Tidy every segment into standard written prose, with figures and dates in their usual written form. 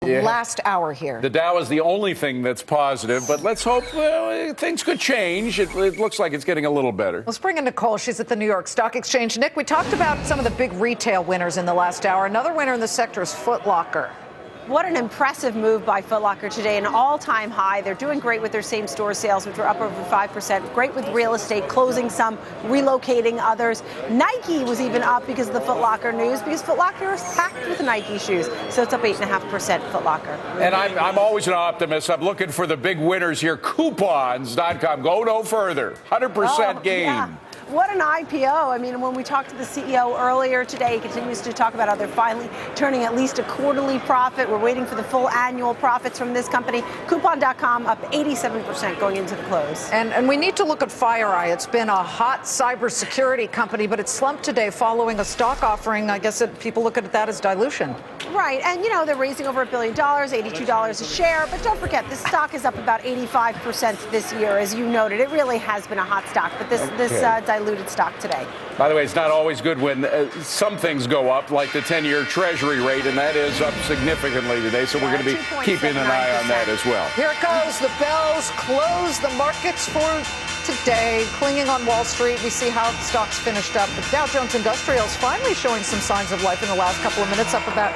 last hour here. The Dow is the only thing that's positive, but let's hope things could change. It looks like it's getting a little better. Let's bring in Nicole. She's at the New York Stock Exchange. Nick, we talked about some of the big retail winners in the last hour. Another winner in the sector is Foot Locker. What an impressive move by Foot Locker today, an all-time high. They're doing great with their same-store sales, which are up over 5%. Great with real estate, closing some, relocating others. Nike was even up because of the Foot Locker news, because Foot Locker is packed with Nike shoes. So it's up 8.5%, Foot Locker. And I'm always an optimist. I'm looking for the big winners here. Coupons.com. Go no further. 100% gain. Yeah. What an IPO. I mean, when we talked to the CEO earlier today, he continues to talk about how they're finally turning at least a quarterly profit. We're waiting for the full annual profits from this company. Coupon.com up 87% going into the close. And we need to look at FireEye. It's been a hot cybersecurity company, but it slumped today following a stock offering. I guess people look at that as dilution. Right. And, they're raising over $1 billion, $82 a share. But don't forget, this stock is up about 85% this year, as you noted. It really has been a hot stock. But this diluted stock today. By the way, it's not always good when some things go up, like the 10-year Treasury rate, and that is up significantly today. So we're going to be keeping an eye on that as well. Here it goes. The bells close the markets for today. Clinging on Wall Street, we see how stocks finished up. The Dow Jones Industrial is finally showing some signs of life in the last couple of minutes, up about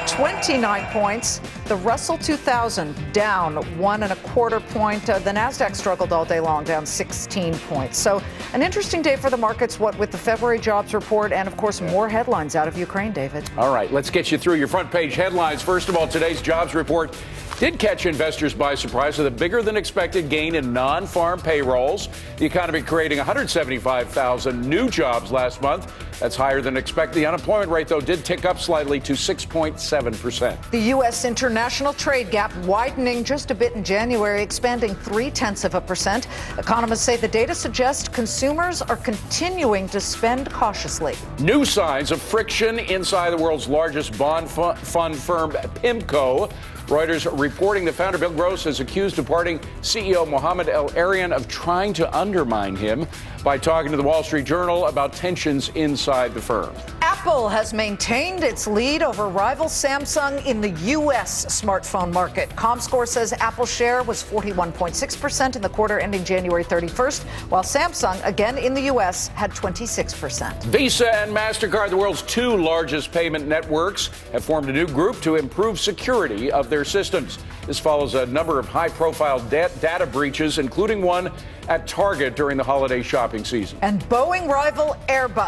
29 points. The Russell 2000 down 1.25 point. The NASDAQ struggled all day long, down 16 points. So an interesting day for the markets, what with the February jobs report and, of course, more headlines out of Ukraine, David. All right, let's get you through your front page headlines. First of all, today's jobs report did catch investors by surprise with a bigger than expected gain in non-farm payrolls. The economy creating 175,000 new jobs last month. That's higher than expected. The unemployment rate, though, did tick up slightly to 6.7%. The U.S. international trade gap widening just a bit in January, expanding 0.3%. Economists say the data suggests consumers are continuing to spend cautiously. New signs of friction inside the world's largest bond fund firm, PIMCO. Reuters reporting that founder Bill Gross has accused departing CEO Mohamed El-Erian of trying to undermine him by talking to the Wall Street Journal about tensions inside the firm. Apple has maintained its lead over rival Samsung in the U.S. smartphone market. Comscore says Apple's share was 41.6% in the quarter ending January 31st, while Samsung, again in the U.S., had 26%. Visa and MasterCard, the world's two largest payment networks, have formed a new group to improve security of their systems. This follows a number of high-profile data breaches, including one at Target during the holiday shopping season. And Boeing rival Airbus